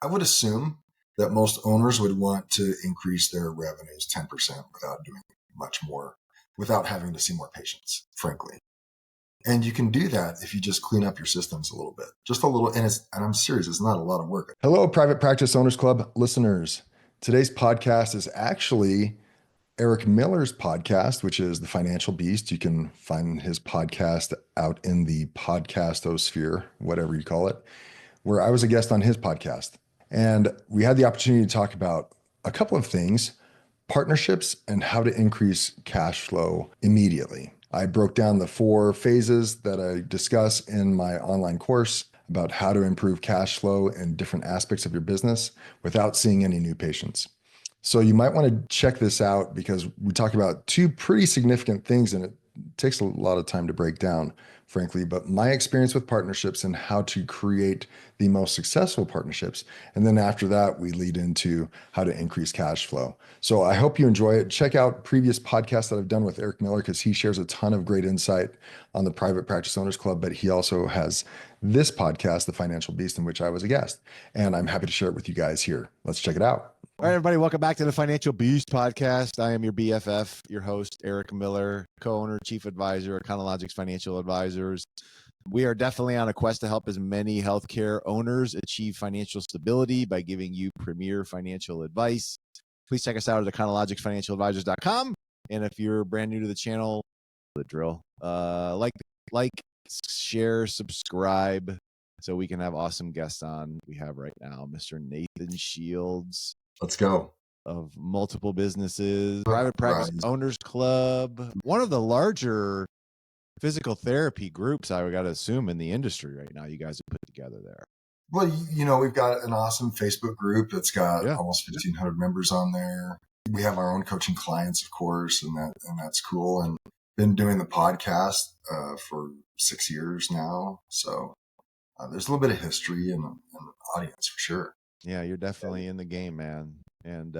I would assume that most owners would want to increase their revenues 10% without doing much more, without having to see more patients, frankly. And you can do that if you just clean up your systems a little bit, just a little. And I'm serious, it's not a lot of work. Hello, Private Practice Owners Club listeners. Today's podcast is actually Eric Miller's podcast, which is The Financial Beast. You can find his podcast out in the podcastosphere, whatever you call it, where I was a guest on his podcast. And we had the opportunity to talk about a couple of things, partnerships and how to increase cash flow immediately. I broke down the 4 phases that I discuss in my online course about how to improve cash flow in different aspects of your business without seeing any new patients. So you might want to check this out because we talk about 2 pretty significant things and it takes a lot of time to break down, frankly, but my experience with partnerships and how to create the most successful partnerships. And then after that, we lead into how to increase cash flow. So I hope you enjoy it. Check out previous podcasts that I've done with Eric Miller because he shares a ton of great insight on the Private Practice Owners Club, but he also has this podcast, The Financial Beast, in which I was a guest. And I'm happy to share it with you guys here. Let's check it out. All right, everybody, welcome back to the Financial Beast podcast. I am your BFF, your host, Eric Miller, co-owner, chief advisor, Econologics Financial Advisors. We are definitely on a quest to help as many healthcare owners achieve financial stability by giving you premier financial advice. Please check us out at econologicsfinancialadvisors.com. And if you're brand new to the channel, the drill, like, share, subscribe, so we can have awesome guests on. We have right now Mr. Nathan Shields. Let's go. Of multiple businesses, Private Practice Owners Club, one of the larger physical therapy groups, I got to assume, in the industry right now. You guys have put together there. Well, we've got an awesome Facebook group that's got almost 1,500 members on there. We have our own coaching clients, of course, and that's cool. And been doing the podcast for 6 years now. So there's a little bit of history and an audience for sure. Yeah, you're definitely in the game, man. And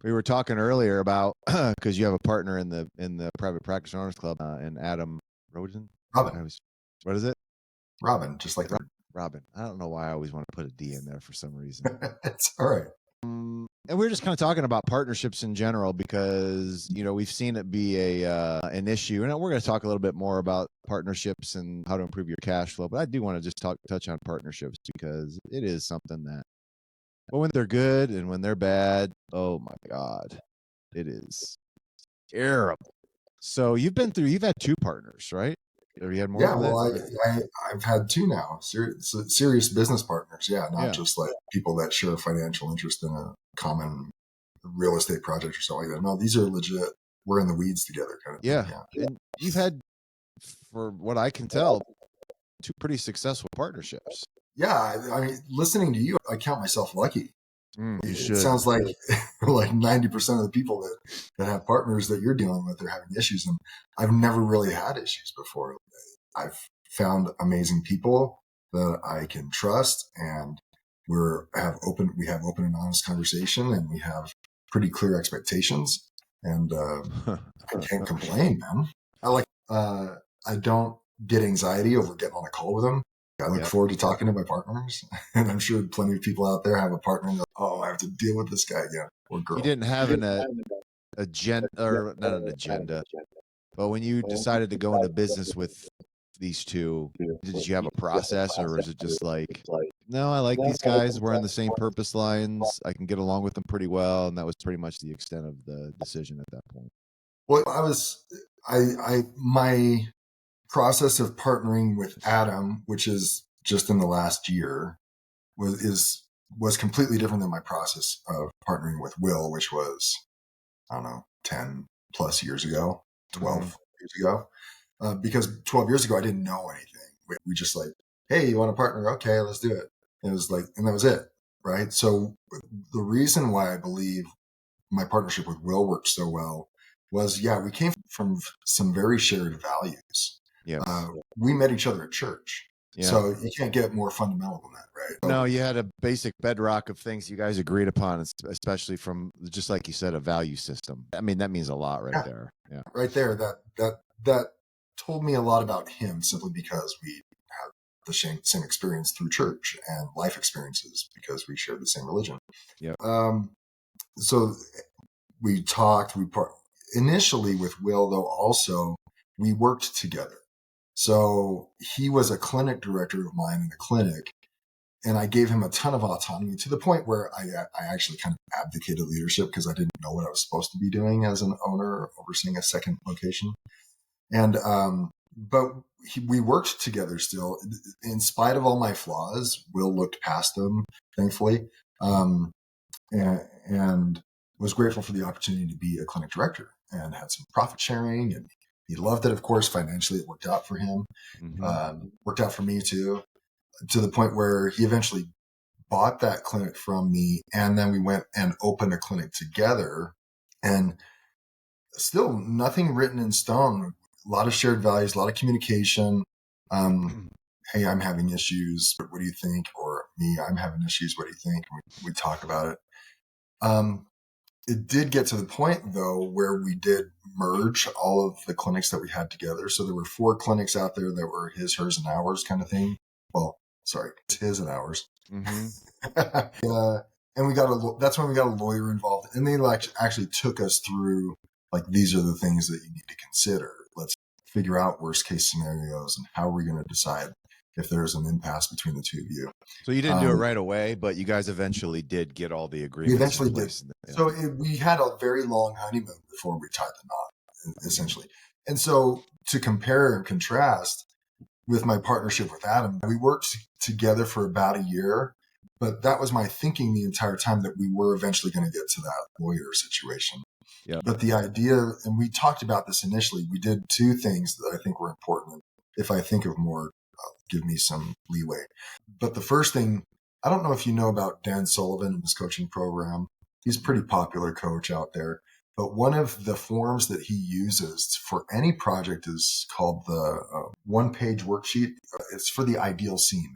we were talking earlier about because you have a partner in the Private Practice Owners Club, and Adam Roden. Robin. What is it? Robin, just like Robin. I don't know why I always want to put a D in there for some reason. It's all right. And we were just kind of talking about partnerships in general because we've seen it be an issue, and we're going to talk a little bit more about partnerships and how to improve your cash flow. But I do want to just touch on partnerships because it is something that. But when they're good and when they're bad, oh my God, it is terrible. So you've had 2 partners, right? Have you had more? Yeah, well, I've had 2 now. Serious business partners. Yeah, not just like people that share a financial interest in a common real estate project or something like that. No, these are legit. We're in the weeds together kind of thing. Yeah. And you've had, for what I can tell, 2 pretty successful partnerships. Yeah, I mean, listening to you, I count myself lucky. You should. It sounds like 90% of the people that have partners that you're dealing with are having issues, and I've never really had issues before. I've found amazing people that I can trust, and we have open and honest conversation, and we have pretty clear expectations, and I can't complain, man. I don't get anxiety over getting on a call with them. I look forward to talking to my partners, and I'm sure plenty of people out there have a partner and I have to deal with this guy again or girl. You didn't have an agenda, or not an agenda, but when you decided to go into business with these 2, did you have a process, or was it just like, no, I like these guys, we're on the same purpose lines, I can get along with them pretty well, and that was pretty much the extent of the decision at that point? Well, my process of partnering with Adam, which is just in the last year, was completely different than my process of partnering with Will, which was, I don't know, 10 plus years ago, 12 years ago. Because 12 years ago, I didn't know anything. We just like, hey, you want to partner? Okay, let's do it. And it was like, and that was it. Right. So the reason why I believe my partnership with Will worked so well was, we came from some very shared values. Yeah. We met each other at church. Yeah. So you can't get more fundamental than that, right? No, you had a basic bedrock of things you guys agreed upon, especially from, just like you said, a value system. I mean, that means a lot there. Yeah. Right there. That told me a lot about him simply because we have the same experience through church and life experiences because we shared the same religion. Yep. So we talked, initially with Will, though, also we worked together. So he was a clinic director of mine in a clinic, and I gave him a ton of autonomy to the point where I actually kind of abdicated leadership because I didn't know what I was supposed to be doing as an owner overseeing a second location. And, but we worked together still. In spite of all my flaws, Will looked past them, thankfully, and was grateful for the opportunity to be a clinic director and had some profit sharing. And he loved it, of course. Financially, it worked out for him, worked out for me too, to the point where he eventually bought that clinic from me. And then we went and opened a clinic together, and still nothing written in stone. A lot of shared values, a lot of communication. Hey, I'm having issues. What do you think? Or me, I'm having issues. What do you think? We talk about it. It did get to the point, though, where we did merge all of the clinics that we had together. So there were 4 clinics out there that were his, hers, and ours kind of thing. Well, sorry, it's his and ours. And that's when we got a lawyer involved. And they actually took us through, like, these are the things that you need to consider. Let's figure out worst case scenarios and how are we going to decide if there's an impasse between the two of you. So you didn't do it right away, but you guys eventually did get all the agreements. We eventually did. So we had a very long honeymoon before we tied the knot, essentially. And so to compare and contrast with my partnership with Adam, we worked together for about a year, but that was my thinking the entire time that we were eventually going to get to that lawyer situation. Yeah. But the idea, and we talked about this initially, we did 2 things that I think were important. If I think of more, give me some leeway. But the first thing, I don't know if you know about Dan Sullivan and his coaching program. He's a pretty popular coach out there. But one of the forms that he uses for any project is called the one-page worksheet. It's for the ideal scene,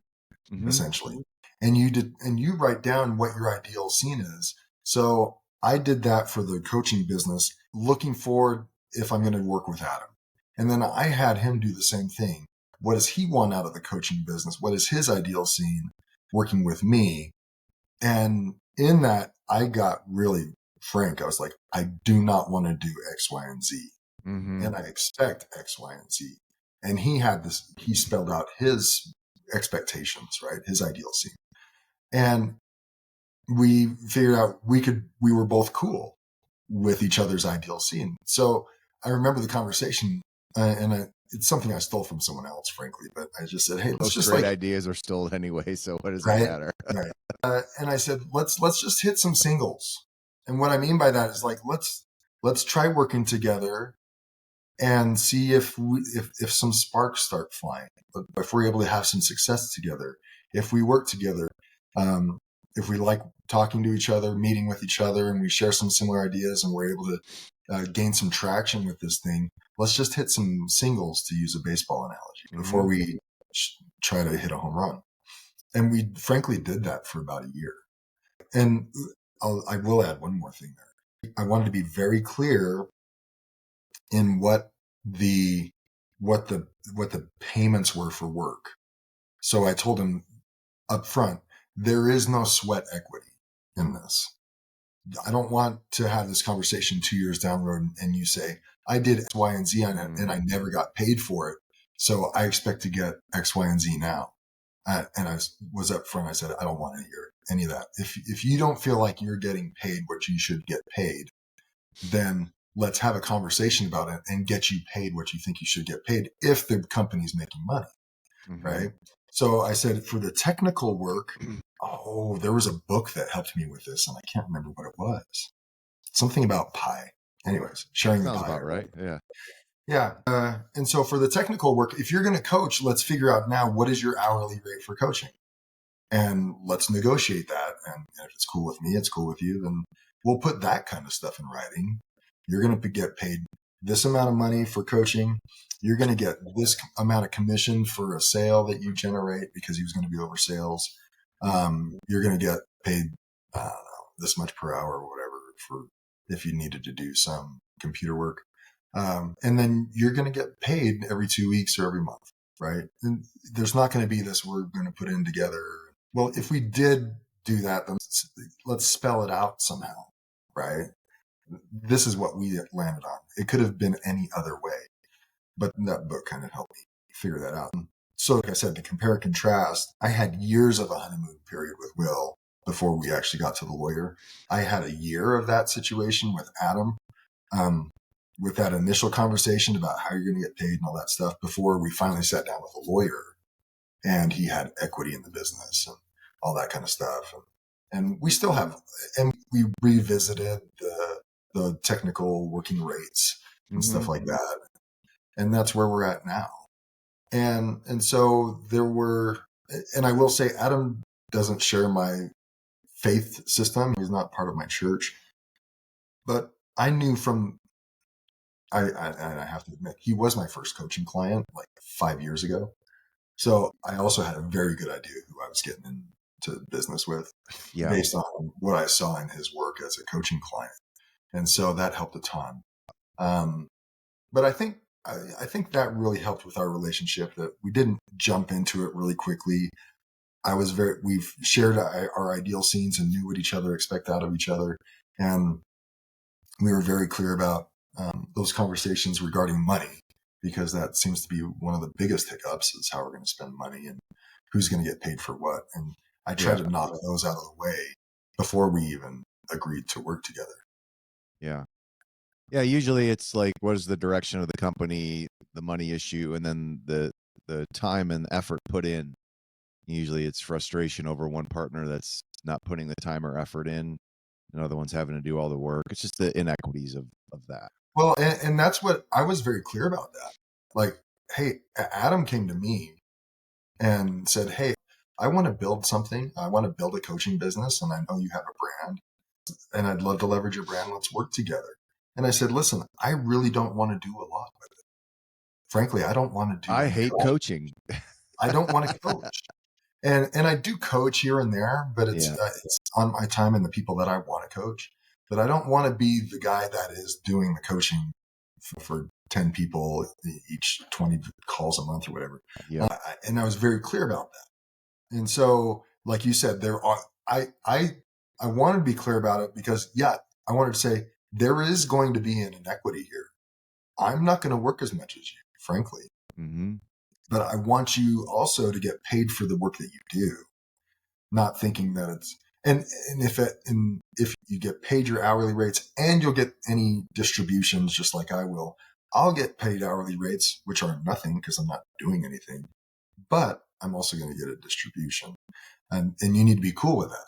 essentially. And you write down what your ideal scene is. So I did that for the coaching business, looking forward if I'm going to work with Adam. And then I had him do the same thing. What does he want out of the coaching business? What is his ideal scene working with me? And in that, I got really frank. I was like, I do not want to do X, Y, and Z. And I expect X, Y, and Z. And he spelled out his expectations, right? His ideal scene. And we figured out we were both cool with each other's ideal scene. So I remember the conversation, it's something I stole from someone else, frankly, but I just said, hey, let's just great ideas are stolen anyway. So what does it matter? Right. And I said, let's just hit some singles. And what I mean by that is, like, let's try working together and see if some sparks start flying, if we're able to have some success together, if we work together, if we like talking to each other, meeting with each other, and we share some similar ideas and we're able to gain some traction with this thing, let's just hit some singles, to use a baseball analogy, before we try to hit a home run. And we frankly did that for about a year. And I will add one more thing there. I wanted to be very clear in what the payments were for work. So I told him up front, there is no sweat equity in this. I don't want to have this conversation 2 years down the road and you say, I did X, Y, and Z on it and I never got paid for it. So I expect to get X, Y, and Z now. And I was up front. I said, I don't want to hear any of that. If you don't feel like you're getting paid what you should get paid, then let's have a conversation about it and get you paid what you think you should get paid if the company's making money. Right. So I said, for the technical work, there was a book that helped me with this, and I can't remember what it was. Something about pie. Anyways, sharing the pie. Sounds about right. Yeah. Yeah. And so for the technical work, if you're going to coach, let's figure out now, what is your hourly rate for coaching? And let's negotiate that. And if it's cool with me, it's cool with you, then we'll put that kind of stuff in writing. You're going to get paid this amount of money for coaching. You're going to get this amount of commission for a sale that you generate, because he was going to be over sales. You're going to get paid, I don't know, this much per hour or whatever, for if you needed to do some computer work. And then you're going to get paid every 2 weeks or every month. right? And there's not going to be this, we're going to put in together. Well, if we did do that, then let's spell it out somehow, right? This is what we landed on. It could have been any other way, but that book kind of helped me figure that out. So, like I said, to compare and contrast, I had years of a honeymoon period with Will before we actually got to the lawyer. I had a year of that situation with Adam, with that initial conversation about how you're going to get paid and all that stuff before we finally sat down with a lawyer and he had equity in the business and all that kind of stuff. And we still have, and we revisited the technical working rates and stuff like that. And that's where we're at now. And so there were, and I will say Adam doesn't share my faith system. He's not part of my church, but I knew from, I have to admit, he was my first coaching client like 5 years ago. So I also had a very good idea who I was getting into business with based on what I saw in his work as a coaching client. And so that helped a ton. But I think that really helped with our relationship, that we didn't jump into it really quickly. We've shared our ideal scenes and knew what each other expect out of each other. And we were very clear about those conversations regarding money, because that seems to be one of the biggest hiccups, is how we're going to spend money and who's going to get paid for what. And I tried to knock those out of the way before we even agreed to work together. Yeah. Yeah. Usually it's like, what is the direction of the company, the money issue, and then the time and effort put in. Usually it's frustration over one partner that's not putting the time or effort in, and other one's having to do all the work. It's just the inequities of that. Well, and that's what I was very clear about that. Like, hey, Adam came to me and said, hey, I want to build something. I want to build a coaching business, and I know you have a brand, and I'd love to leverage your brand. Let's work together. And I said, listen, I really don't want to do a lot with it. Frankly, I don't want to do. I hate coaching. I don't want to coach. And I do coach here and there, but it's on my time and the people that I want to coach. But I don't want to be the guy that is doing the coaching for 10 people each, 20 calls a month or whatever. Yeah. And I was very clear about that. And so, like you said, I wanted to be clear about it because, I wanted to say there is going to be an inequity here. I'm not going to work as much as you, frankly. Mm-hmm. But I want you also to get paid for the work that you do, not thinking that it's, and if you get paid your hourly rates and you'll get any distributions, just like I will, I'll get paid hourly rates, which are nothing because I'm not doing anything, but I'm also going to get a distribution, and you need to be cool with that.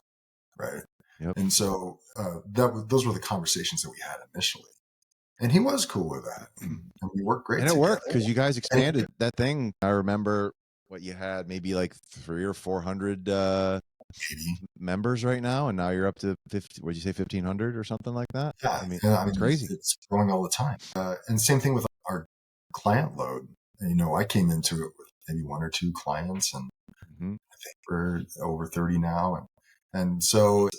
Right. Yep. And so, those were the conversations that we had initially. And he was cool with that. And we worked great. And it worked because you guys expanded that thing. I remember what you had, maybe like 300 or 400 members right now. And now you're up to 50, what'd you say, 1,500 or something like that? Yeah. I mean, it's crazy. It's growing all the time. And same thing with our client load. And, I came into it with maybe 1 or 2 clients, and I think we're over 30 now. And so,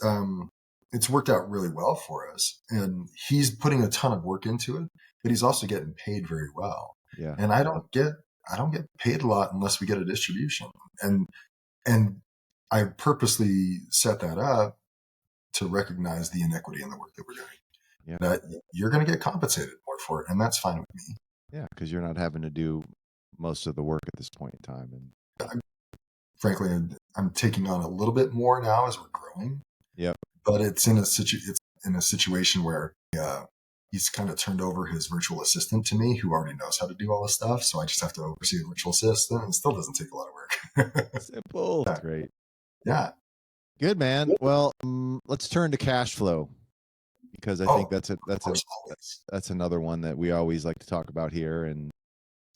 it's worked out really well for us, and he's putting a ton of work into it, but he's also getting paid very well. Yeah. And I don't get paid a lot unless we get a distribution. And I purposely set that up to recognize the inequity in the work that we're doing. Yeah. That you're going to get compensated more for it, and that's fine with me. Yeah, because you're not having to do most of the work at this point in time. And frankly, I'm taking on a little bit more now as we're growing. Yep. But it's in a situation where he's kind of turned over his virtual assistant to me, who already knows how to do all this stuff. So I just have to oversee the virtual assistant, and it still doesn't take a lot of work. Simple. That's great. Yeah. Good, man. Well, let's turn to cash flow, because I think that's another one that we always like to talk about here. And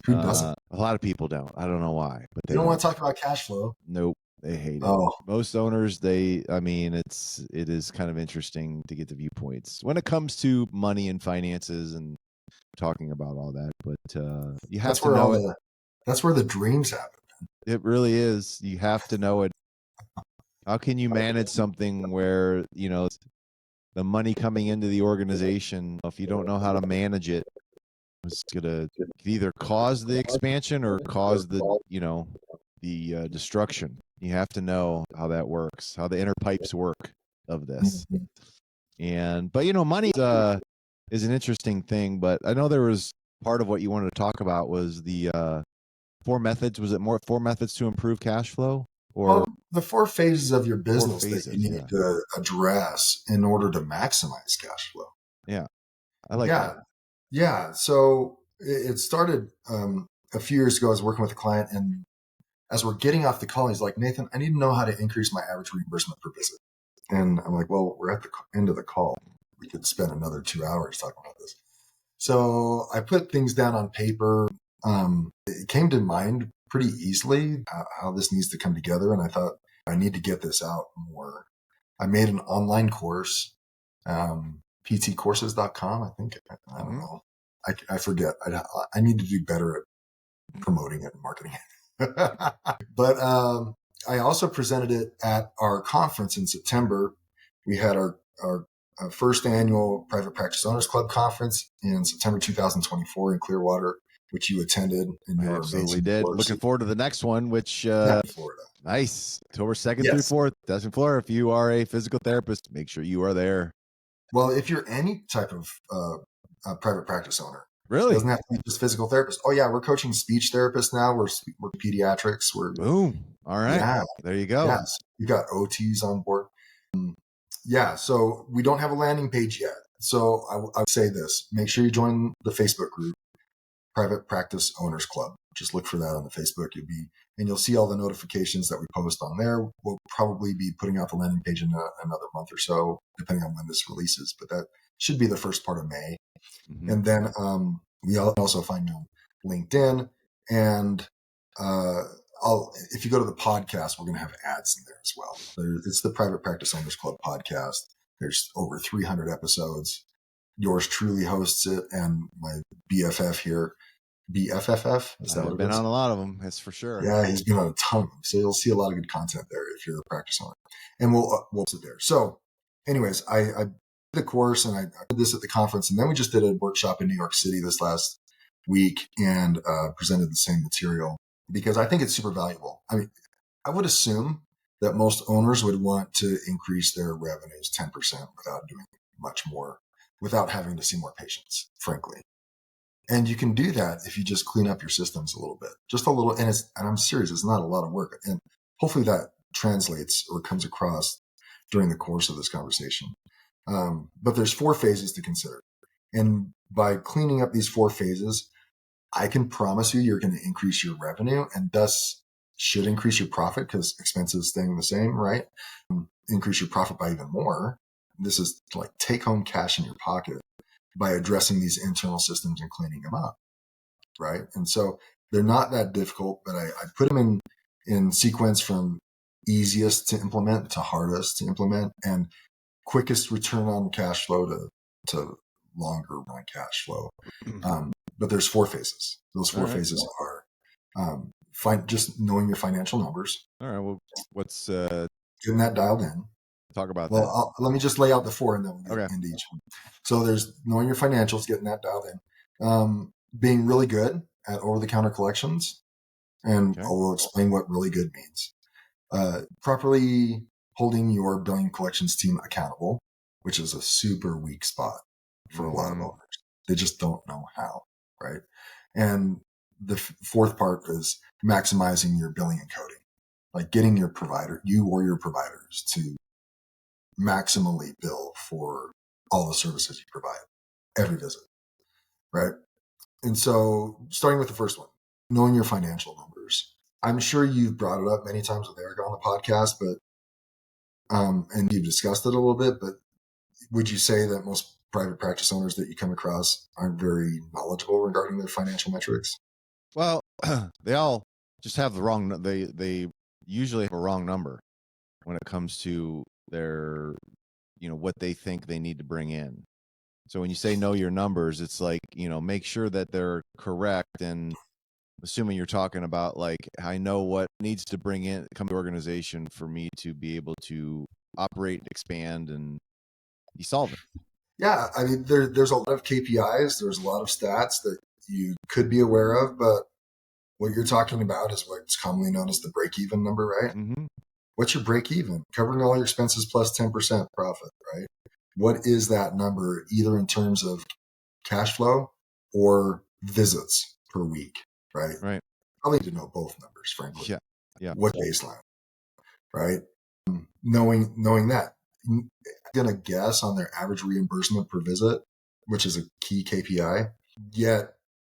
who doesn't? A lot of people don't. I don't know why, but they don't want to talk about cash flow. Nope. They hate it. Most owners, it is kind of interesting to get the viewpoints when it comes to money and finances and talking about all that. But you have to know it. That's where the dreams happen. It really is. You have to know it. How can you manage something where, the money coming into the organization, if you don't know how to manage it, was gonna either cause the expansion or cause the destruction. You have to know how that works, how the inner pipes work of this. But money is an interesting thing. But I know there was part of what you wanted to talk about was the 4 methods. Was it more 4 methods to improve cash flow? Or the 4 phases of your business phases, that you need to address in order to maximize cash flow. Yeah, I like that. Yeah. So it started a few years ago. I was working with a client, and as we're getting off the call, he's like, Nathan, I need to know how to increase my average reimbursement per visit. And I'm like, well, we're at the end of the call. We could spend another 2 hours talking about this. So I put things down on paper. It came to mind pretty easily how this needs to come together. And I thought, I need to get this out more. I made an online course, ptcourses.com, I think. I don't know. I forget. I need to do better at promoting it and marketing it. But I also presented it at our conference in September. We had our first annual Private Practice Owners Club conference in September 2024 in Clearwater, which you attended. And you absolutely did. Looking forward to the next one, which Florida. Nice. October 2nd through 4th. That's in Florida. If you are a physical therapist, make sure you are there. Well, if you're any type of private practice owner, really, it doesn't have to be just physical therapist. Oh yeah, we're coaching speech therapists now. We're pediatrics. Boom. All right. Yeah. There you go. Yes, you got OTs on board. Yeah. So we don't have a landing page yet. So I would say this: make sure you join the Facebook group, Private Practice Owners Club. Just look for that on the Facebook. You'll see all the notifications that we post on there. We'll probably be putting out the landing page in another month or so, depending on when this releases. But that should be the first part of May. Mm-hmm. And then we also find you on LinkedIn. And if you go to the podcast, we're going to have ads in there as well. It's the Private Practice Owners Club podcast. There's over 300 episodes. Yours truly hosts it, and my BFF here, BFFF. Is that what it is? I've been on a lot of them. That's for sure. Yeah, he's been on a ton of them. So you'll see a lot of good content there if you're a practice owner, and we'll sit there. So, anyways, I did the course and I did this at the conference, and then we just did a workshop in New York City this last week and presented the same material because I think it's super valuable. I mean, I would assume that most owners would want to increase their revenues 10% without doing much more, without having to see more patients, frankly. And you can do that if you just clean up your systems a little bit, just a little. And I'm serious, it's not a lot of work. And hopefully that translates or comes across during the course of this conversation. But there's 4 phases to consider. And by cleaning up these 4 phases, I can promise you're going to increase your revenue and thus should increase your profit because expenses staying the same, right? Increase your profit by even more. This is like take home cash in your pocket by addressing these internal systems and cleaning them up, right? And so they're not that difficult, but I put them in sequence from easiest to implement to hardest to implement and quickest return on cash flow to longer run cash flow. But there's 4 phases. Those 4 phases are just knowing your financial numbers. All right. Well, what's getting that dialed in? Talk about that. Let me just lay out the 4 and then we'll get into each one. So there's knowing your financials, getting that dialed in, being really good at over-the-counter collections, and I will explain what really good means. Properly holding your billing collections team accountable, which is a super weak spot for a lot of owners. They just don't know how, right? And the 4th part is maximizing your billing and coding, like getting your provider, you or your providers, to maximally bill for all the services you provide every visit, right? And so starting with the first one, knowing your financial numbers. I'm sure you've brought it up many times with Erica on the podcast, but and you've discussed it a little bit, but would you say that most private practice owners that you come across aren't very knowledgeable regarding their financial metrics? Well, they all just have the wrong, they usually have a wrong number when it comes to their, what they think they need to bring in. So when you say know your numbers, it's like, make sure that they're correct. And assuming you're talking about like, I know what needs to come to the organization for me to be able to operate, expand, and be solvent. Yeah. I mean, there's a lot of KPIs. There's a lot of stats that you could be aware of, but what you're talking about is what's commonly known as the break-even number, right? Mm-hmm. What's your break-even? Covering all your expenses plus 10% profit, right? What is that number, either in terms of cash flow or visits per week, right? Right. Probably need to know both numbers, frankly. Yeah. Yeah. What baseline, right? Knowing that, I'm going to guess on their average reimbursement per visit, which is a key KPI, yet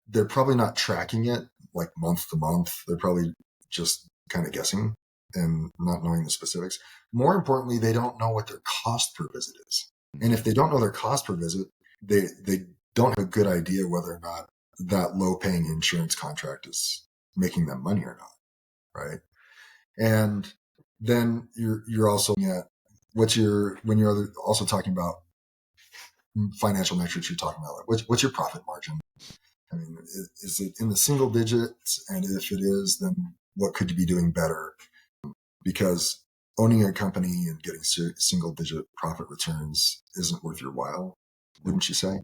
they're probably not tracking it like month to month. They're probably just kind of guessing and not knowing the specifics. More importantly, they don't know what their cost per visit is. And if they don't know their cost per visit, they don't have a good idea whether or not that low paying insurance contract is making them money or not. Right. And then you're also looking at when you're also talking about financial metrics, you're talking about like what's your profit margin? I mean, is it in the single digits? And if it is, then what could you be doing better? Because owning a company and getting single digit profit returns isn't worth your while, wouldn't you say?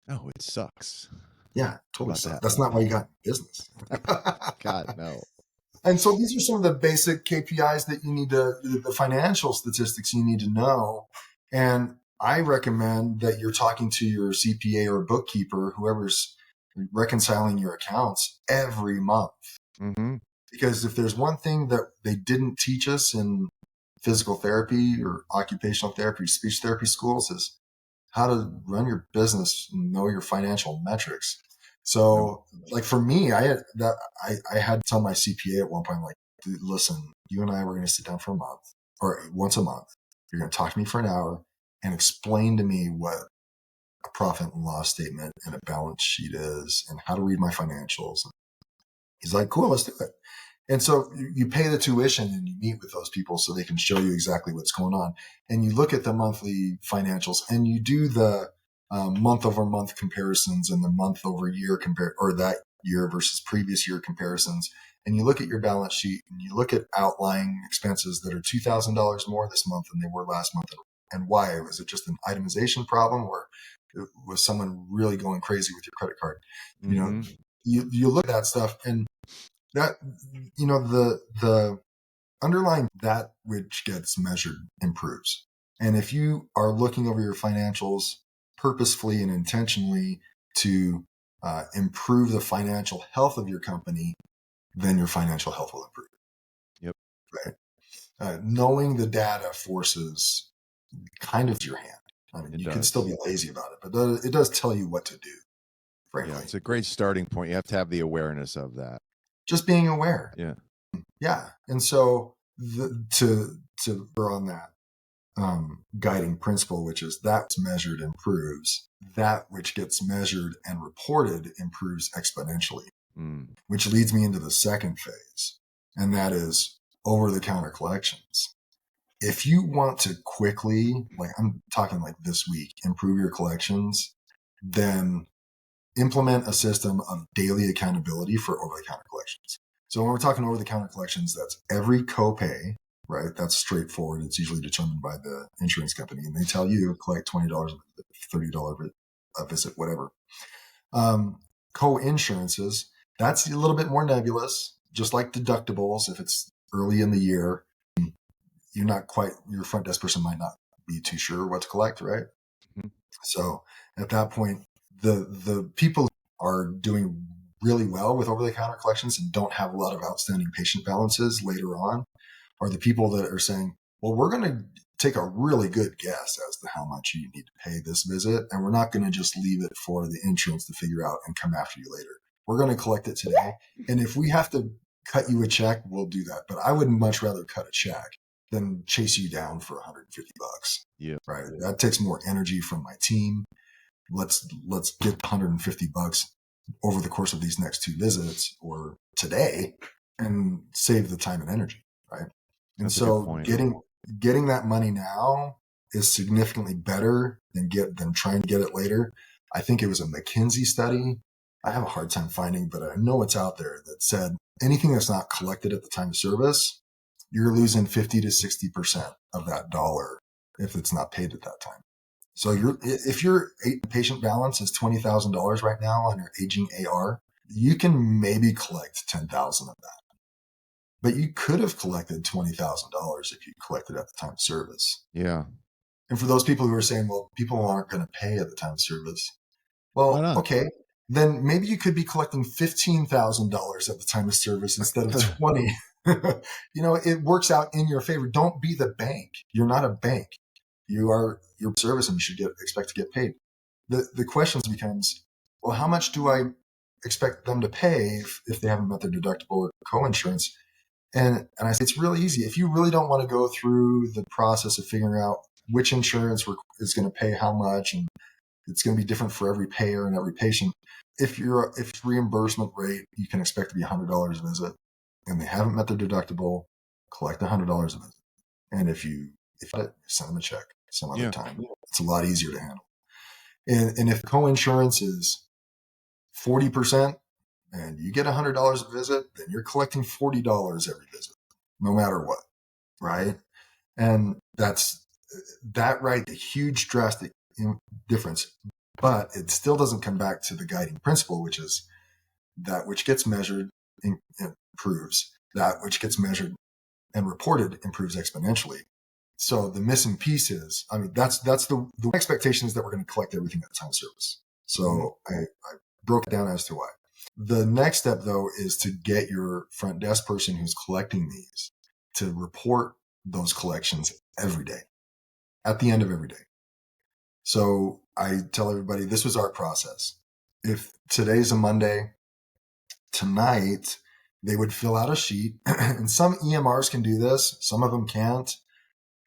Oh, it sucks. Yeah, totally About sucks. that? That's not why you got in business. God, no. And so these are some of the basic KPIs that you need the financial statistics you need to know. And I recommend that you're talking to your CPA or bookkeeper, whoever's reconciling your accounts every month. Mm-hmm. Because if there's one thing that they didn't teach us in physical therapy or occupational therapy, speech therapy schools, is how to run your business and know your financial metrics. So like for me, I had to tell my CPA at one point, like, listen, you and I were going to sit down for a month or once a month. You're going to talk to me for an hour and explain to me what a profit and loss statement and a balance sheet is and how to read my financials. He's like, cool, let's do it. And so you pay the tuition and you meet with those people so they can show you exactly what's going on. And you look at the monthly financials and you do the month over month comparisons and the month over year or that year versus previous year comparisons. And you look at your balance sheet and you look at outlying expenses that are $2,000 more this month than they were last month. And why? Was it just an itemization problem, or was someone really going crazy with your credit card? Mm-hmm. You know, you look at that stuff and that, the underlying that which gets measured improves. And if you are looking over your financials purposefully and intentionally to improve the financial health of your company, then your financial health will improve. Yep. Right. Knowing the data forces kind of your hand. I mean, you can still be lazy about it, but it does tell you what to do. Frankly, yeah, it's a great starting point. You have to have the awareness of that. Just being aware. Yeah. Yeah. And so to on that guiding principle, which is that's measured improves, that which gets measured and reported improves exponentially, which leads me into the second phase. And that is over-the-counter collections. If you want to quickly, like I'm talking like this week, improve your collections, then implement a system of daily accountability for over-the-counter collections. So when we're talking over-the-counter collections, that's every copay, right? That's straightforward. It's usually determined by the insurance company, and they tell you collect $20, $30 a visit, whatever. Co-insurances, that's a little bit more nebulous, just like deductibles. If it's early in the year, your front desk person might not be too sure what to collect, right? Mm-hmm. So at that point, the people who are doing really well with over-the-counter collections and don't have a lot of outstanding patient balances later on are the people that are saying, well, we're going to take a really good guess as to how much you need to pay this visit, and we're not going to just leave it for the insurance to figure out and come after you later. We're going to collect it today, and if we have to cut you a check, we'll do that. But I would much rather cut a check than chase you down for $150. Yeah. Right. That takes more energy from my team. Let's get $150 over the course of these next 2 visits or today and save the time and energy. Right. And so getting that money now is significantly better than trying to get it later. I think it was a McKinsey study. I have a hard time finding, but I know it's out there that said anything that's not collected at the time of service, you're losing 50 to 60% of that dollar if it's not paid at that time. So if your patient balance is $20,000 right now on your aging AR, you can maybe collect 10,000 of that. But you could have collected $20,000 if you collected at the time of service. Yeah. And for those people who are saying, well, people aren't going to pay at the time of service. Why Well, not? okay, then maybe you could be collecting $15,000 at the time of service instead of 20. It works out in your favor. Don't be the bank. You're not a bank. You are your service, and you should expect to get paid. The question becomes, well, how much do I expect them to pay if they haven't met their deductible or co-insurance? And I say it's really easy. If you really don't want to go through the process of figuring out which insurance is going to pay how much, and it's going to be different for every payer and every patient. If reimbursement rate, you can expect to be $100 a visit, and they haven't met their deductible, collect $100 a visit. And if send them a check some other time. It's a lot easier to handle. And if co-insurance is 40% and you get $100 a visit, then you're collecting $40 every visit, no matter what, right? And that right, a huge drastic difference. But it still doesn't come back to the guiding principle, which is that which gets measured improves. That which gets measured and reported improves exponentially. So the missing piece is, that's the expectation is that we're going to collect everything at the time of service. So I broke it down as to why. The next step, though, is to get your front desk person who's collecting these to report those collections every day, at the end of every day. So I tell everybody, this was our process. If today's a Monday, tonight, they would fill out a sheet. And some EMRs can do this. Some of them can't.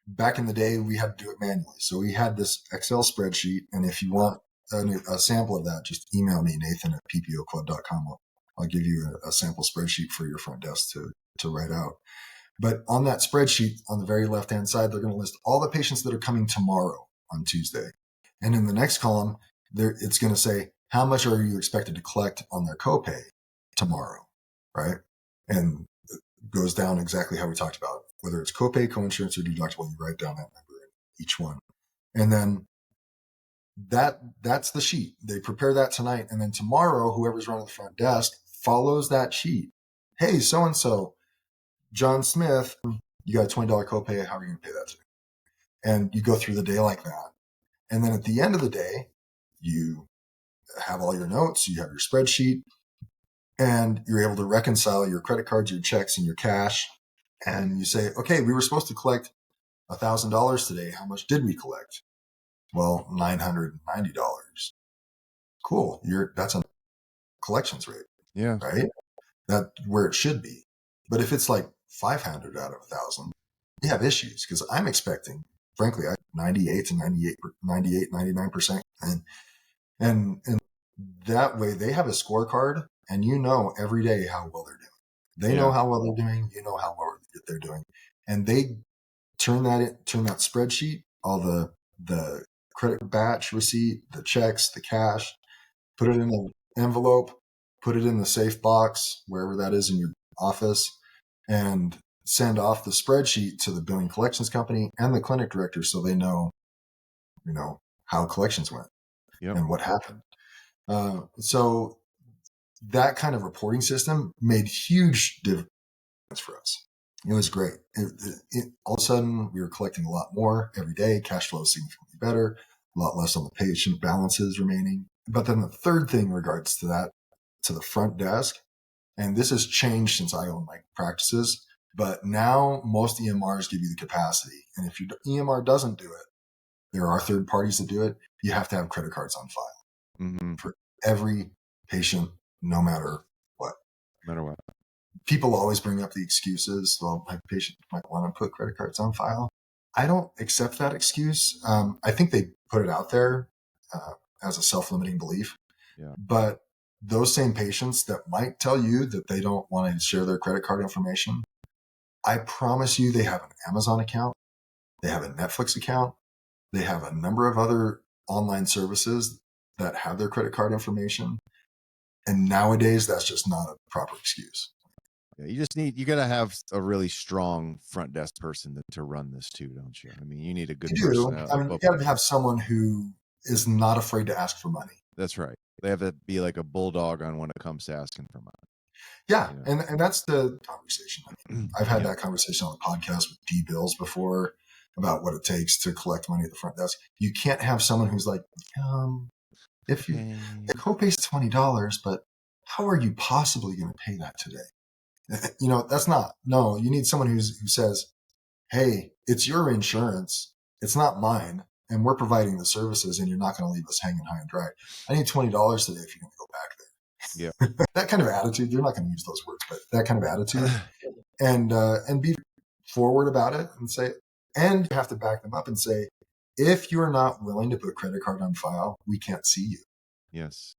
Back in the day, we had to do it manually. So we had this Excel spreadsheet. And if you want a sample of that, just email me, nathan@ppoclub.com. I'll give you a sample spreadsheet for your front desk to write out. But on that spreadsheet, on the very left-hand side, they're going to list all the patients that are coming tomorrow on Tuesday. And in the next column, it's going to say, how much are you expected to collect on their copay tomorrow, right? And it goes down exactly how we talked about, whether it's copay, co-insurance, or deductible, you write down that number in each one. And then that's the sheet. They prepare that tonight. And then tomorrow, whoever's running the front desk follows that sheet. Hey, so-and-so, John Smith, you got a $20 copay. How are you going to pay that today? And you go through the day like that. And then at the end of the day, you have all your notes, you have your spreadsheet, and you're able to reconcile your credit cards, your checks, and your cash. And you say, okay, we were supposed to collect $1,000 today. How much did we collect? Well, $990. Cool. That's a collections rate. Yeah. Right? That's where it should be. But if it's like 500 out of 1,000, we have issues because I'm expecting, frankly, 99%. And that way they have a scorecard and every day how well they're doing. They know how well they're doing. You know how well they're doing. And they turn that spreadsheet, all the credit batch receipt, the checks, the cash, put it in an envelope, put it in the safe box, wherever that is in your office, and send off the spreadsheet to the billing collections company and the clinic director so they know, how collections went and what happened. So that kind of reporting system made huge difference for us. It was great. All of a sudden, we were collecting a lot more every day. Cash flow is significantly better, a lot less on the patient balances remaining. But then the third thing in regards to that, to the front desk, and this has changed since I own my practices, but now most EMRs give you the capacity. And if your EMR doesn't do it, there are third parties that do it. You have to have credit cards on file for every patient, no matter what. No matter what. People always bring up the excuses. Well, my patient might want to put credit cards on file. I don't accept that excuse. I think they put it out there as a self-limiting belief. Yeah. But those same patients that might tell you that they don't want to share their credit card information, I promise you they have an Amazon account, they have a Netflix account, they have a number of other online services that have their credit card information. And nowadays, that's just not a proper excuse. Yeah, you got to have a really strong front desk person to run this too, don't you? I mean, you need a good You person. do. I mean, you got to have someone who is not afraid to ask for money. That's right. They have to be like a bulldog on when it comes to asking for money. Yeah, You know? and that's the conversation. I mean, I've had Yeah. that conversation on the podcast with D Bills before about what it takes to collect money at the front desk. You can't have someone who's like, if you the copay's $20, but how are you possibly going to pay that today? You know, that's not. No, you need someone who says, hey, it's your insurance, it's not mine, and we're providing the services, and you're not going to leave us hanging high and dry. I need $20 today if you're going to go back there. Yeah. That kind of attitude, they're not going to use those words, but that kind of attitude, and be forward about it and say, and you have to back them up and say, if you're not willing to put credit card on file, we can't see you. Yes.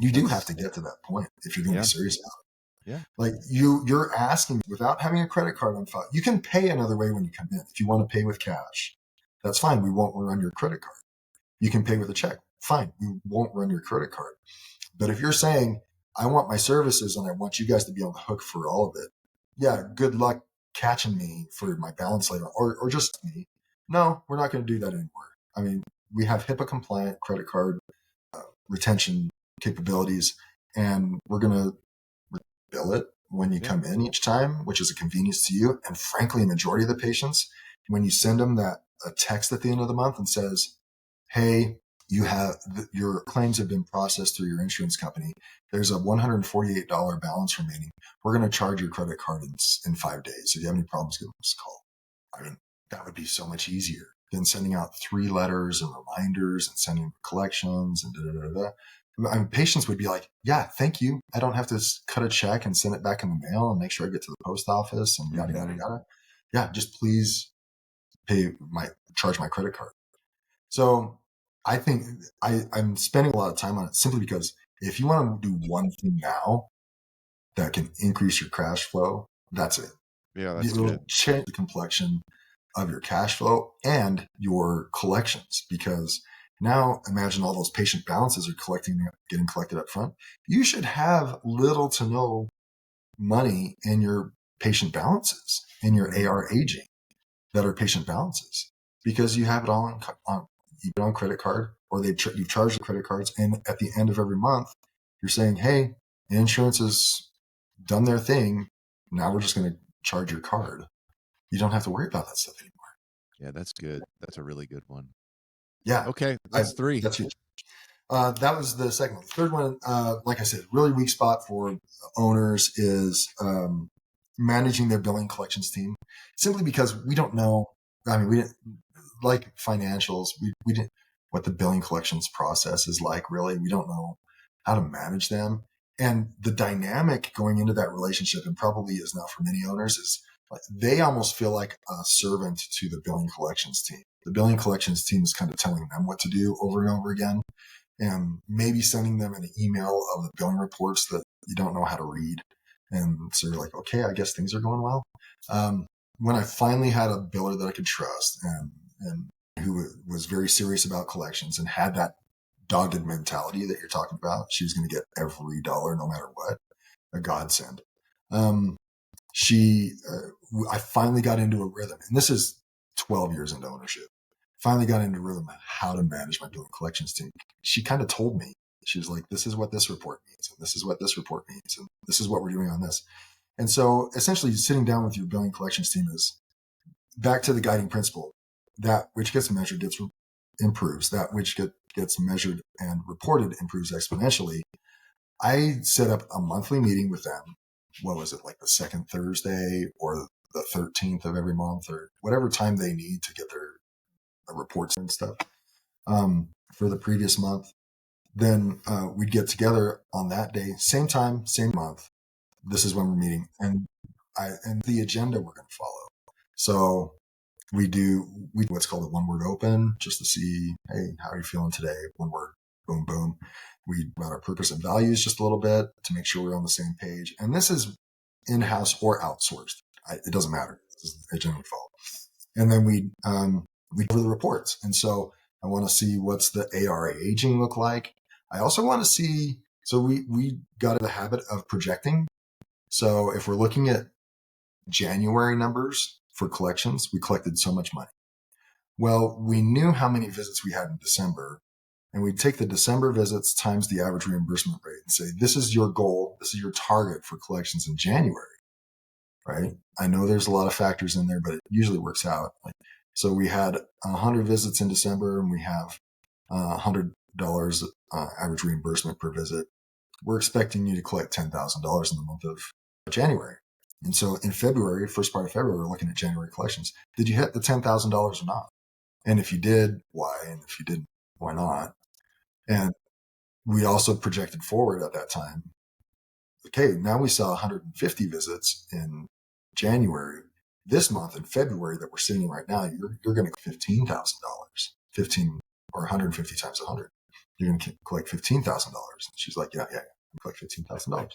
You do have to get to that point if you're going to be serious about it. Yeah. Like you're asking without having a credit card on file. You can pay another way when you come in. If you want to pay with cash, that's fine. We won't run your credit card. You can pay with a check. Fine. We won't run your credit card. But if you're saying, I want my services and I want you guys to be on the hook for all of it, yeah, good luck catching me for my balance later or just me. No, we're not going to do that anymore. I mean, we have HIPAA compliant credit card retention capabilities, and we're going to bill it when you come in each time, which is a convenience to you. And frankly, a majority of the patients, when you send them a text at the end of the month and says, hey, your claims have been processed through your insurance company. There's a $148 balance remaining. We're going to charge your credit card in 5 days. If you have any problems, give us a call. I mean, that would be so much easier than sending out 3 letters and reminders and sending collections and da-da-da-da. I mean, patients would be like, yeah, thank you. I don't have to cut a check and send it back in the mail and make sure I get to the post office and yada, yada, yada. Yeah, just please charge my credit card. So I think I'm spending a lot of time on it simply because if you want to do one thing now that can increase your cash flow, that's it. Yeah, that's It'll good. change the complexion of your cash flow and your collections, because now imagine all those patient balances are getting collected up front. You should have little to no money in your patient balances, in your AR aging that are patient balances, because you have it all on credit card, or you charge the credit cards, and at the end of every month, you're saying, hey, insurance has done their thing. Now we're just going to charge your card. You don't have to worry about that stuff anymore. Yeah, that's good. That's a really good one. Yeah. Okay, that's 3. That's huge. That was the second one. The third one, like I said, really weak spot for owners is managing their billing collections team, simply because we don't know. I mean, we didn't like financials. We didn't what the billing collections process is like. Really, we don't know how to manage them. And the dynamic going into that relationship, and probably is now for many owners, is like they almost feel like a servant to the billing collections team. The billing collections team is kind of telling them what to do over and over again, and maybe sending them an email of the billing reports that you don't know how to read. And so you're like, okay, I guess things are going well. When I finally had a biller that I could trust and who was very serious about collections and had that dogged mentality that you're talking about, she was going to get every dollar no matter what, a godsend. I finally got into a rhythm, and this is 12 years into ownership. Finally got into a rhythm of how to manage my billing collections team. She kind of told me, she was like, this is what this report means, and this is what this report means, and this is what we're doing on this. And so essentially sitting down with your billing collections team is back to the guiding principle: that which gets measured improves, that which gets measured and reported improves exponentially. I set up a monthly meeting with them. What was it, like the second Thursday or the 13th of every month, or whatever time they need to get their reports and stuff for the previous month. Then we'd get together on that day, same time, same month. This is when we're meeting, and the agenda we're going to follow. So we do what's called a one-word open, just to see, hey, how are you feeling today? One word, boom, boom. We about our purpose and values just a little bit to make sure we're on the same page. And this is in-house or outsourced. It doesn't matter. I generally follow. And then we cover the reports. And so I want to see what's the ARA aging look like. I also want to see, so we got in the habit of projecting So if we're looking at January numbers for collections, we collected so much money. Well, we knew how many visits we had in December, and we take the December visits times the average reimbursement rate and say, this is your goal. This is your target for collections in January, right? I know there's a lot of factors in there, but it usually works out. So we had 100 visits in December, and we have $100 average reimbursement per visit. We're expecting you to collect $10,000 in the month of January. And so in February, first part of February, we're looking at January collections. Did you hit the $10,000 or not? And if you did, why? And if you didn't, why not? And we also projected forward at that time. Okay, now we saw 150 visits in January. This month in February that we're sitting in right now, you're going to get $15,000, 15 or 150 times 100. You're going to collect $15,000. And she's like, yeah, collect $15,000.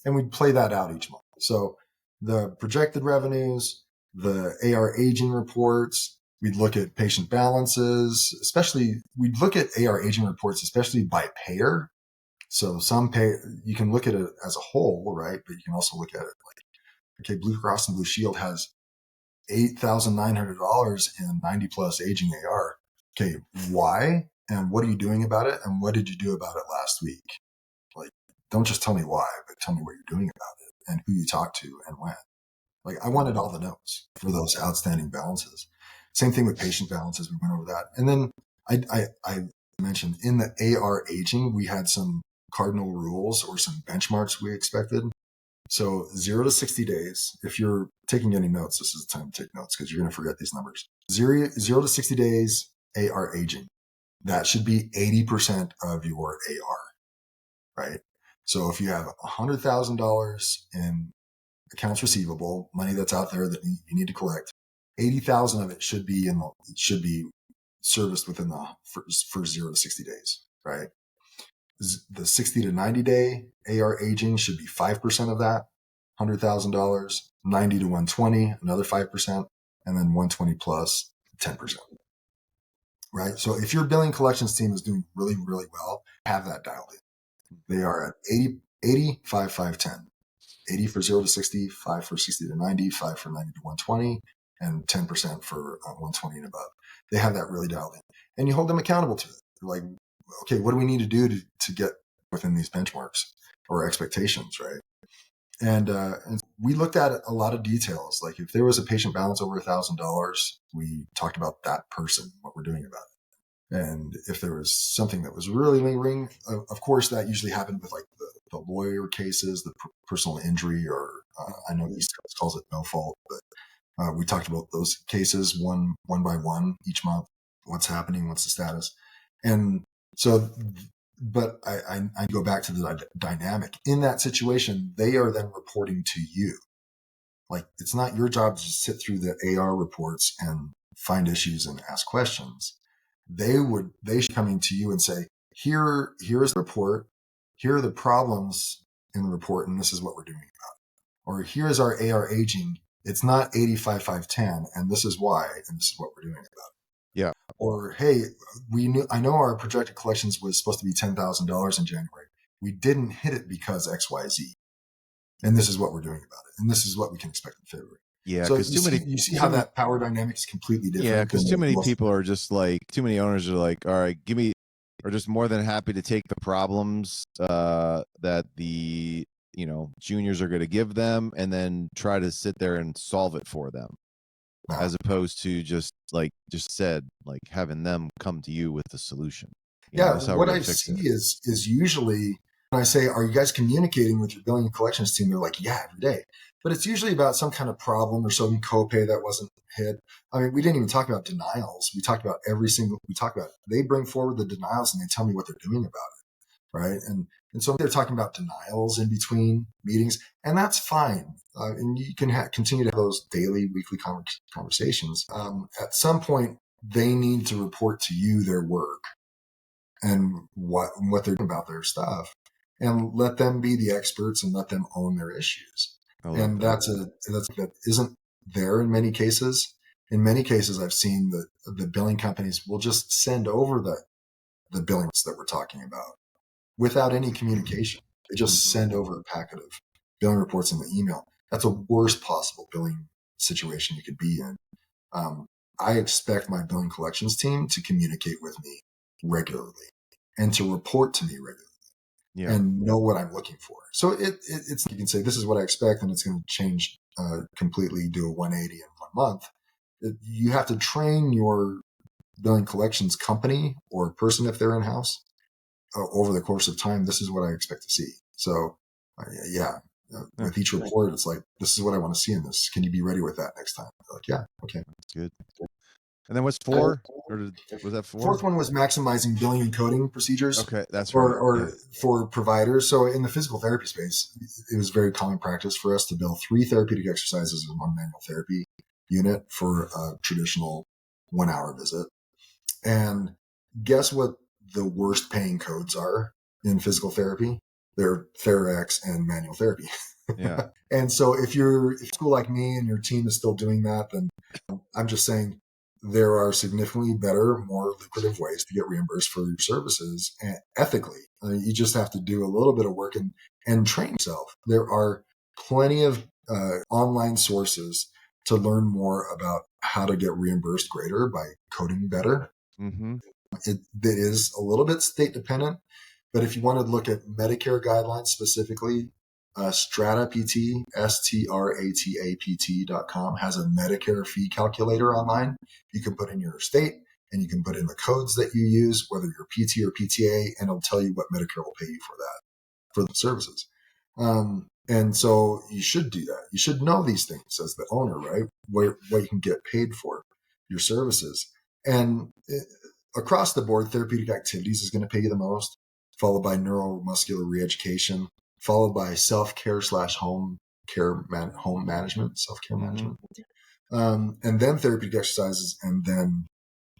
And we'd play that out each month. So the projected revenues, the AR aging reports, we'd look at patient balances, especially we'd look at AR aging reports, especially by payer. So some pay, you can look at it as a whole, right? But you can also look at it like, okay, Blue Cross and Blue Shield has $8,900 in 90 plus aging AR. Okay, why? And what are you doing about it? And what did you do about it last week? Like, don't just tell me why, but tell me what you're doing about it and who you talked to and when. Like, I wanted all the notes for those outstanding balances. Same thing with patient balances. We went over that. And then I mentioned in the AR aging, we had some cardinal rules or some benchmarks we expected. So 0 to 60 days, if you're taking any notes, this is the time to take notes because you're going to forget these numbers. 0 to 60 days AR aging. That should be 80% of your AR, right? So if you have $100,000 in accounts receivable, money that's out there that you need to collect, 80,000 of it should be serviced within the first 0 to 60 days, right? The 60 to 90 day AR aging should be 5% of that, $100,000, 90 to 120, another 5%, and then 120 plus 10%. Right. So if your billing collections team is doing really, really well, have that dialed in. They are at 80, 5, 5, 10. 80 for 0 to 60, 5 for 60 to 90, 5 for 90 to 120, and 10% for 120 and above. They have that really dialed in. And you hold them accountable to it. They're like, okay, what do we need to do to get within these benchmarks or expectations, right? And we looked at a lot of details. Like if there was a patient balance over $1,000, we talked about that person, what we're doing about it. And if there was something that was really lingering, of course, that usually happened with like the lawyer cases, the personal injury, or I know East Coast calls it no fault, but we talked about those cases one by one each month. What's happening? What's the status? And so, but I go back to the dynamic. In that situation, they are then reporting to you. Like it's not your job to just sit through the AR reports and find issues and ask questions. They should coming to you and say, here is the report. Here are the problems in the report, and this is what we're doing about it. Or here's our AR aging. It's not 85, 5, 10, and this is why, and this is what we're doing about it. Yeah. Or, hey, I know our projected collections was supposed to be $10,000 in January. We didn't hit it because X, Y, Z. And this is what we're doing about it. And this is what we can expect in February. Yeah, so because you see how that power dynamic is completely different. Yeah, because too many people are just like, too many owners are like, all right, give me, are just more than happy to take the problems that the juniors are going to give them, and then try to sit there and solve it for them, as opposed to just having them come to you with the solution. What I see is usually when I say, are you guys communicating with your billing and collections team? They're like, yeah, every day. But it's usually about some kind of problem or some copay that wasn't hit. I mean, we didn't even talk about denials. We talked about they bring forward the denials and they tell me what they're doing about it. Right. And so they're talking about denials in between meetings, and that's fine. And you can continue to have those daily, weekly conversations. At some point, they need to report to you their work and what they're doing about their stuff, and let them be the experts and let them own their issues. And that isn't there in many cases. In many cases, I've seen that the billing companies will just send over the billings that we're talking about without any communication. They just send over a packet of billing reports in the email. That's a worst possible billing situation you could be in. I expect my billing collections team to communicate with me regularly and to report to me regularly and know what I'm looking for. So it's you can say, this is what I expect, and it's going to change completely, do a 180 in 1 month. You have to train your billing collections company or person, if they're in-house, over the course of time. This is what I expect to see. So with each report, it's like, this is what I want to see in this. Can you be ready with that next time? They're like, yeah, okay. That's good. And then what's 4? Or was that 4? Fourth one was maximizing billing and coding procedures. Okay, that's right. Or for providers. So in the physical therapy space, it was very common practice for us to bill 3 therapeutic exercises in 1 manual therapy unit for a traditional 1-hour visit. And guess what the worst paying codes are in physical therapy? They're TheraX and manual therapy. Yeah. And so if you're a school like me and your team is still doing that, then I'm just saying there are significantly better, more lucrative ways to get reimbursed for your services ethically. You just have to do a little bit of work and train yourself. There are plenty of online sources to learn more about how to get reimbursed greater by coding better. Mm-hmm. It is a little bit state dependent, but if you want to look at Medicare guidelines specifically, Strata PT, STRATAPT.com has a Medicare fee calculator online. You can put in your state and you can put in the codes that you use, whether you're PT or PTA, and it'll tell you what Medicare will pay you for that, for the services. And so you should do that. You should know these things as the owner, right? What you can get paid for your services. And across the board, therapeutic activities is going to pay you the most, followed by neuromuscular reeducation, followed by self-care / home management, self-care management. And then therapeutic exercises, and then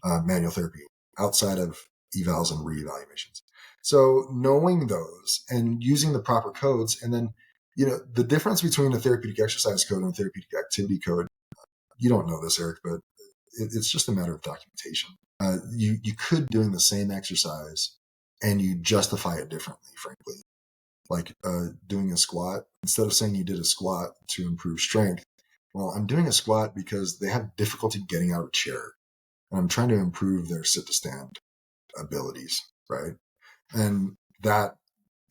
manual therapy outside of evals and reevaluations. So knowing those and using the proper codes, and then, the difference between a therapeutic exercise code and a therapeutic activity code, you don't know this, Eric, but it's just a matter of documentation. You could doing the same exercise and you justify it differently, frankly. Like doing a squat, instead of saying you did a squat to improve strength, well, I'm doing a squat because they have difficulty getting out of a chair, and I'm trying to improve their sit to stand abilities, right? And that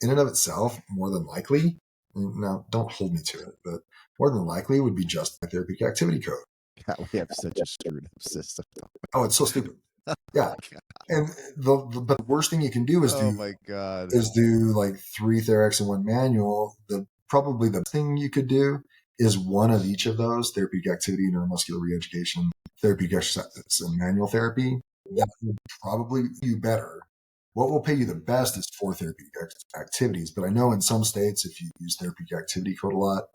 in and of itself, more than likely, now don't hold me to it, but more than likely would be just a therapeutic activity code. God, we have such a screwed up system. Oh, it's so stupid. Yeah. And but the worst thing you can do is do like 3 TheraX and 1 manual. Probably the best thing you could do is one of each of those: therapeutic activity, neuromuscular reeducation, therapeutic exercise, and manual therapy. That would probably do you better. What will pay you the best is 4 therapeutic activities. But I know in some states, if you use therapeutic activity code a lot,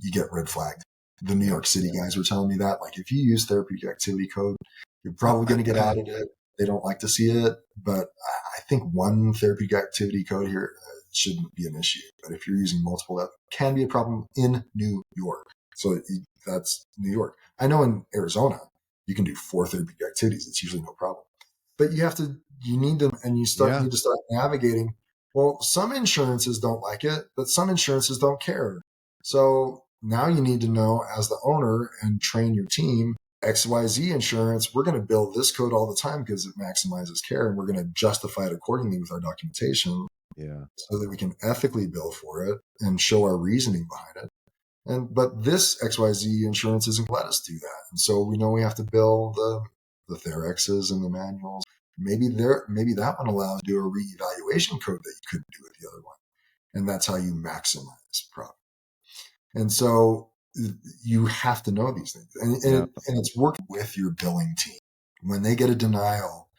you get red flagged. The New York City guys were telling me that, like, if you use therapeutic activity code, you're probably going to get audited. They don't like to see it, but I think 1 therapeutic activity code here shouldn't be an issue. But if you're using multiple, that can be a problem in New York. So that's New York. I know in Arizona, you can do 4 therapeutic activities. It's usually no problem. But you need to need to start navigating. Well, some insurances don't like it, but some insurances don't care. So now you need to know, as the owner, and train your team. XYZ insurance, we're going to bill this code all the time because it maximizes care, and we're going to justify it accordingly with our documentation, so that we can ethically bill for it and show our reasoning behind it. But this XYZ insurance isn't let us do that, and so we know we have to bill the TheraXs and the manuals. Maybe that one allows you to do a reevaluation code that you couldn't do with the other one, and that's how you maximize profit. And so you have to know these things, and it's working with your billing team. When they get a denial,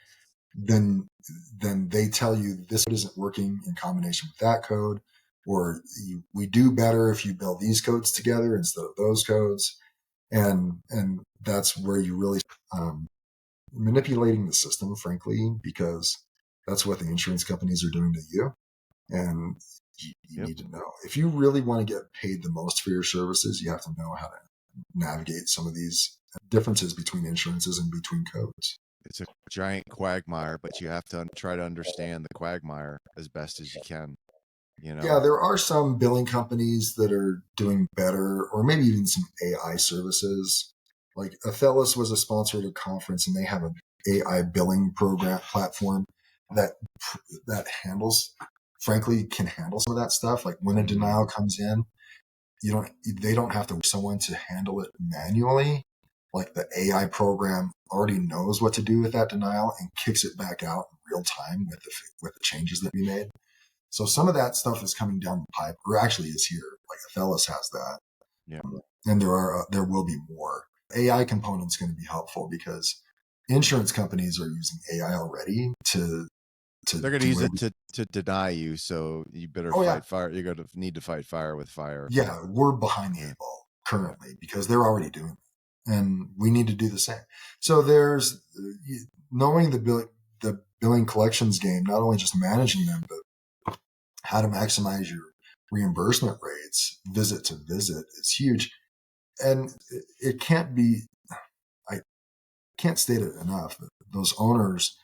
then they tell you this code isn't working in combination with that code, or we do better if you bill these codes together instead of those codes, and that's where you really manipulating the system, frankly, because that's what the insurance companies are doing to you, and you need to know. If you really want to get paid the most for your services, you have to know how to navigate some of these differences between insurances and between codes. It's a giant quagmire, but you have to try to understand the quagmire as best as you can. Yeah, there are some billing companies that are doing better, or maybe even some AI services. Like Athelis was a sponsor at a conference, and they have an AI billing program platform that frankly, can handle some of that stuff. Like when a denial comes in, they don't have to someone to handle it manually. Like the AI program already knows what to do with that denial and kicks it back out in real time with the changes that we made. So some of that stuff is coming down the pipe, or actually is here. Like Athelis has that, Yeah. And there will be more. AI component's going to be helpful because insurance companies are using AI already to they're going to use it to deny you. So you better fight fire. You're going to need to fight fire with fire. Yeah, we're behind the eight ball currently because they're already doing it, and we need to do the same. So there's knowing the billing collections game, not only just managing them, but how to maximize your reimbursement rates visit to visit is huge. And it can't be, I can't state it enough, that those owners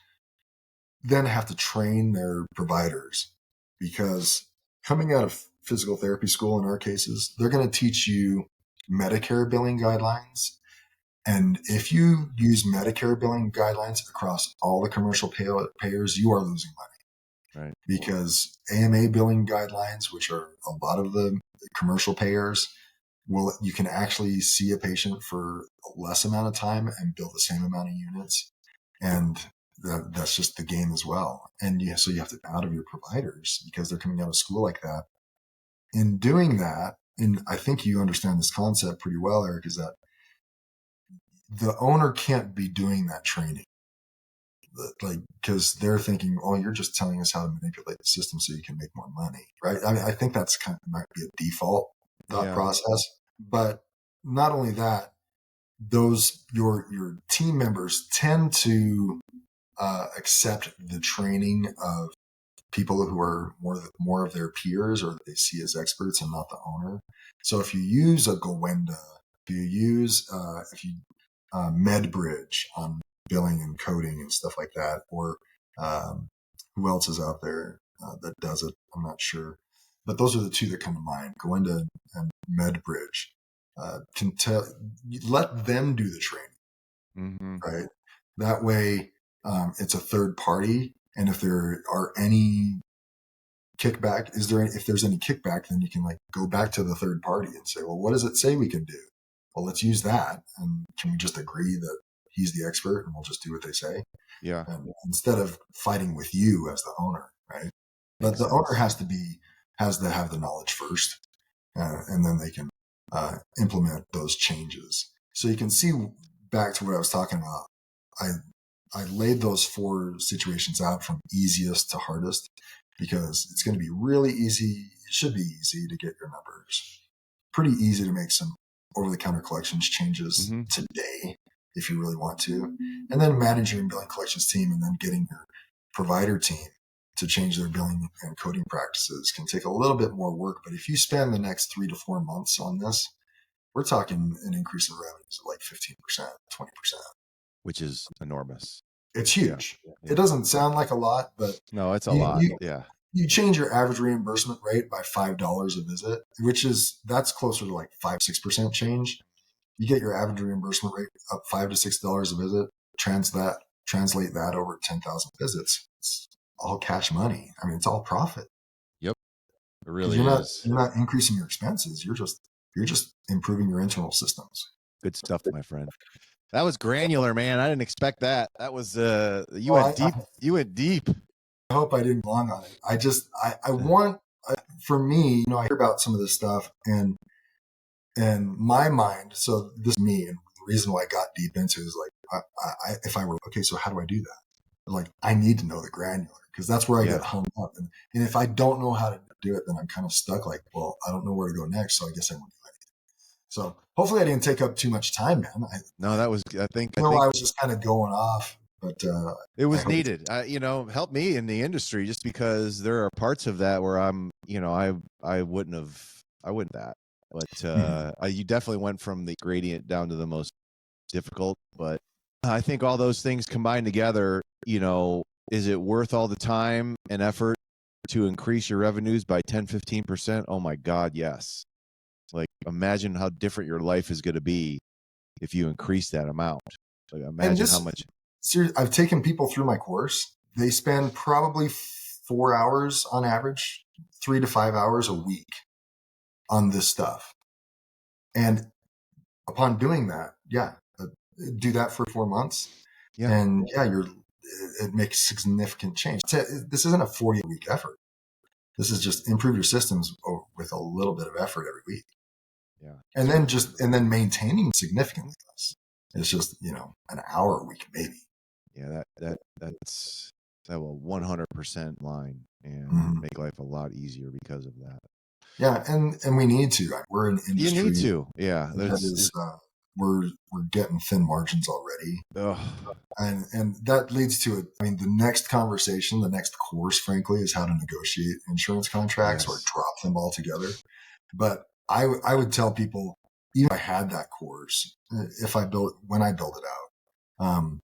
then have to train their providers, because coming out of physical therapy school, in our cases, they're going to teach you Medicare billing guidelines. And if you use Medicare billing guidelines across all the commercial payers, you are losing money. Right. Because AMA billing guidelines, which are a lot of the commercial payers, you can actually see a patient for a less amount of time and bill the same amount of units. And that's just the game as well. And so you have to out of your providers because they're coming out of school like that. In doing that, and I think you understand this concept pretty well, Eric, is that the owner can't be doing that training. Like, because they're thinking, oh, you're just telling us how to manipulate the system so you can make more money, right? I mean, I think that's might be a default thought process. But not only that, your team members tend to accept the training of people who are more of their peers, or that they see as experts and not the owner. So if you use a Gowenda, if you use MedBridge on billing and coding and stuff like that, or who else is out there that does it? I'm not sure, but those are the two that come to mind: Gowenda and MedBridge. Let them do the training, right? That way, it's a third party, and if there are any kickback, if there's any kickback, then you can go back to the third party and say, well, what does it say we can do? Well, let's use that, and can we just agree that he's the expert and we'll just do what they say? Yeah. And instead of fighting with you as the owner, right? But the owner has to have the knowledge first, and then they can implement those changes. So you can see, back to what I was talking about, I laid those 4 situations out from easiest to hardest, because it's going to be really easy. It should be easy to get your numbers. Pretty easy to make some over-the-counter collections changes today if you really want to. And then managing your billing collections team, and then getting your provider team to change their billing and coding practices can take a little bit more work. But if you spend the next 3 to 4 months on this, we're talking an increase in revenues of like 15%, 20%. Which is enormous. It's huge. Yeah. It doesn't sound like a lot, but no, it's a lot. You change your average reimbursement rate by $5 a visit, that's closer to like 5-6% change. You get your average reimbursement rate up $5 to $6 a visit. Translate that over 10,000 visits. It's all cash money. I mean, it's all profit. Yep, it really is. You're not increasing your expenses. You're just improving your internal systems. Good stuff, my friend. That was granular, man. I didn't expect that. That was you went deep. You went deep. I hope I didn't go long on it. I want, for me, I hear about some of this stuff, and my mind. So this is me, and the reason why I got deep into it is if I were okay, so how do I do that? I need to know the granular, because that's where I get hung up. And if I don't know how to do it, then I'm kind of stuck. Well, I don't know where to go next, so I guess I won't do anything. So hopefully I didn't take up too much time, man. That was, I think I was just kind of going off, but it was needed. Help me in the industry, just because there are parts of that where I'm, I wouldn't that, but you definitely went from the gradient down to the most difficult. But I think all those things combined together, is it worth all the time and effort to increase your revenues by 10, 15%, oh my God, yes. Like, imagine how different your life is going to be if you increase that amount. Like, imagine how much. Seriously, I've taken people through my course. They spend probably 4 hours on average, 3 to 5 hours a week on this stuff. And upon doing that, do that for 4 months. Yeah. And it makes significant change. This isn't a 40-week effort. This is just improve your systems with a little bit of effort every week. Yeah. And then maintaining significantly less. It's just, an hour a week, maybe. Yeah. That will 100% line and make life a lot easier because of that. Yeah. And we need to, we're an industry. You need to. Yeah. We're getting thin margins already. Ugh. And that leads to it. I mean, the next conversation, the next course, frankly, is how to negotiate insurance contracts or drop them altogether. But I would tell people, even if I had that course, when I build it out,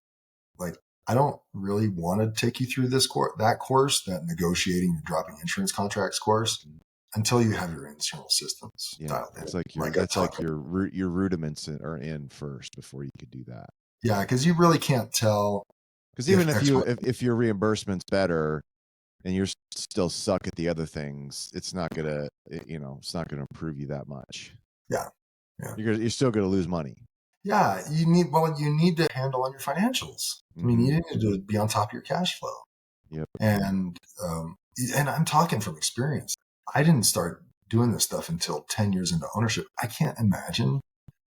I don't really want to take you through that negotiating and dropping insurance contracts course until you have your internal systems dialed in. It's like your rudiments are in first before you could do that. Yeah, because you really can't tell. Because even if your reimbursement's better and you're still suck at the other things, it's not gonna improve you that much. Yeah. You're still gonna lose money. Yeah, you need to handle on your financials. I mean, you need to be on top of your cash flow. Yep. And I'm talking from experience. I didn't start doing this stuff until 10 years into ownership. I can't imagine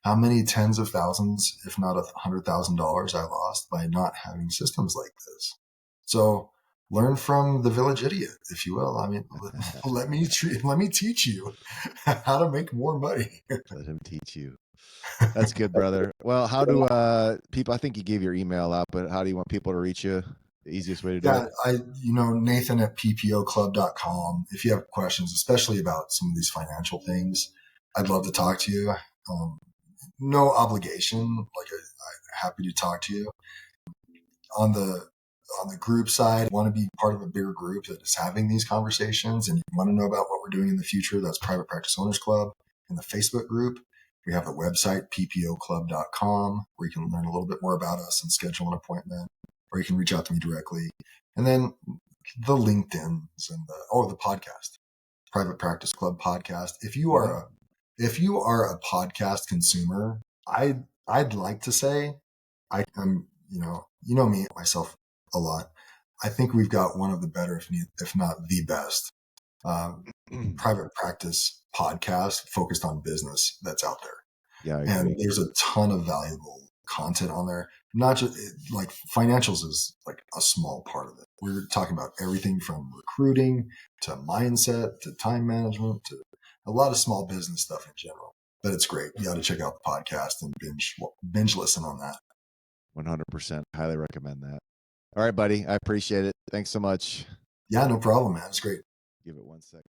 how many tens of thousands, if not $100,000 I lost by not having systems like this. So learn from the village idiot, if you will. I mean, let me teach you how to make more money. Let him teach you. That's good, brother. Well, how do people, I think you gave your email out, but how do you want people to reach you? The easiest way to do it? Nathan at ppoclub.com. If you have questions, especially about some of these financial things, I'd love to talk to you. No obligation. I'm happy to talk to you. On the group side, want to be part of a bigger group that is having these conversations and you want to know about what we're doing in the future, that's Private Practice Owners Club. In the Facebook group, we have the website, ppoclub.com, where you can learn a little bit more about us and schedule an appointment, or you can reach out to me directly. And then the LinkedIns and the podcast, Private Practice Club podcast. If you are a podcast consumer, I'd like to say I'm, you know me, myself a lot. I think we've got one of the better, if not the best, private practice podcast focused on business that's out there. Yeah, and there's a ton of valuable content on there. Not just like financials is like a small part of it. We're talking about everything from recruiting to mindset to time management to a lot of small business stuff in general. But it's great. You got to check out the podcast and binge listen on that. 100%. Highly recommend that. All right, buddy. I appreciate it. Thanks so much. Yeah, no problem, man. It's great. Give it 1 second.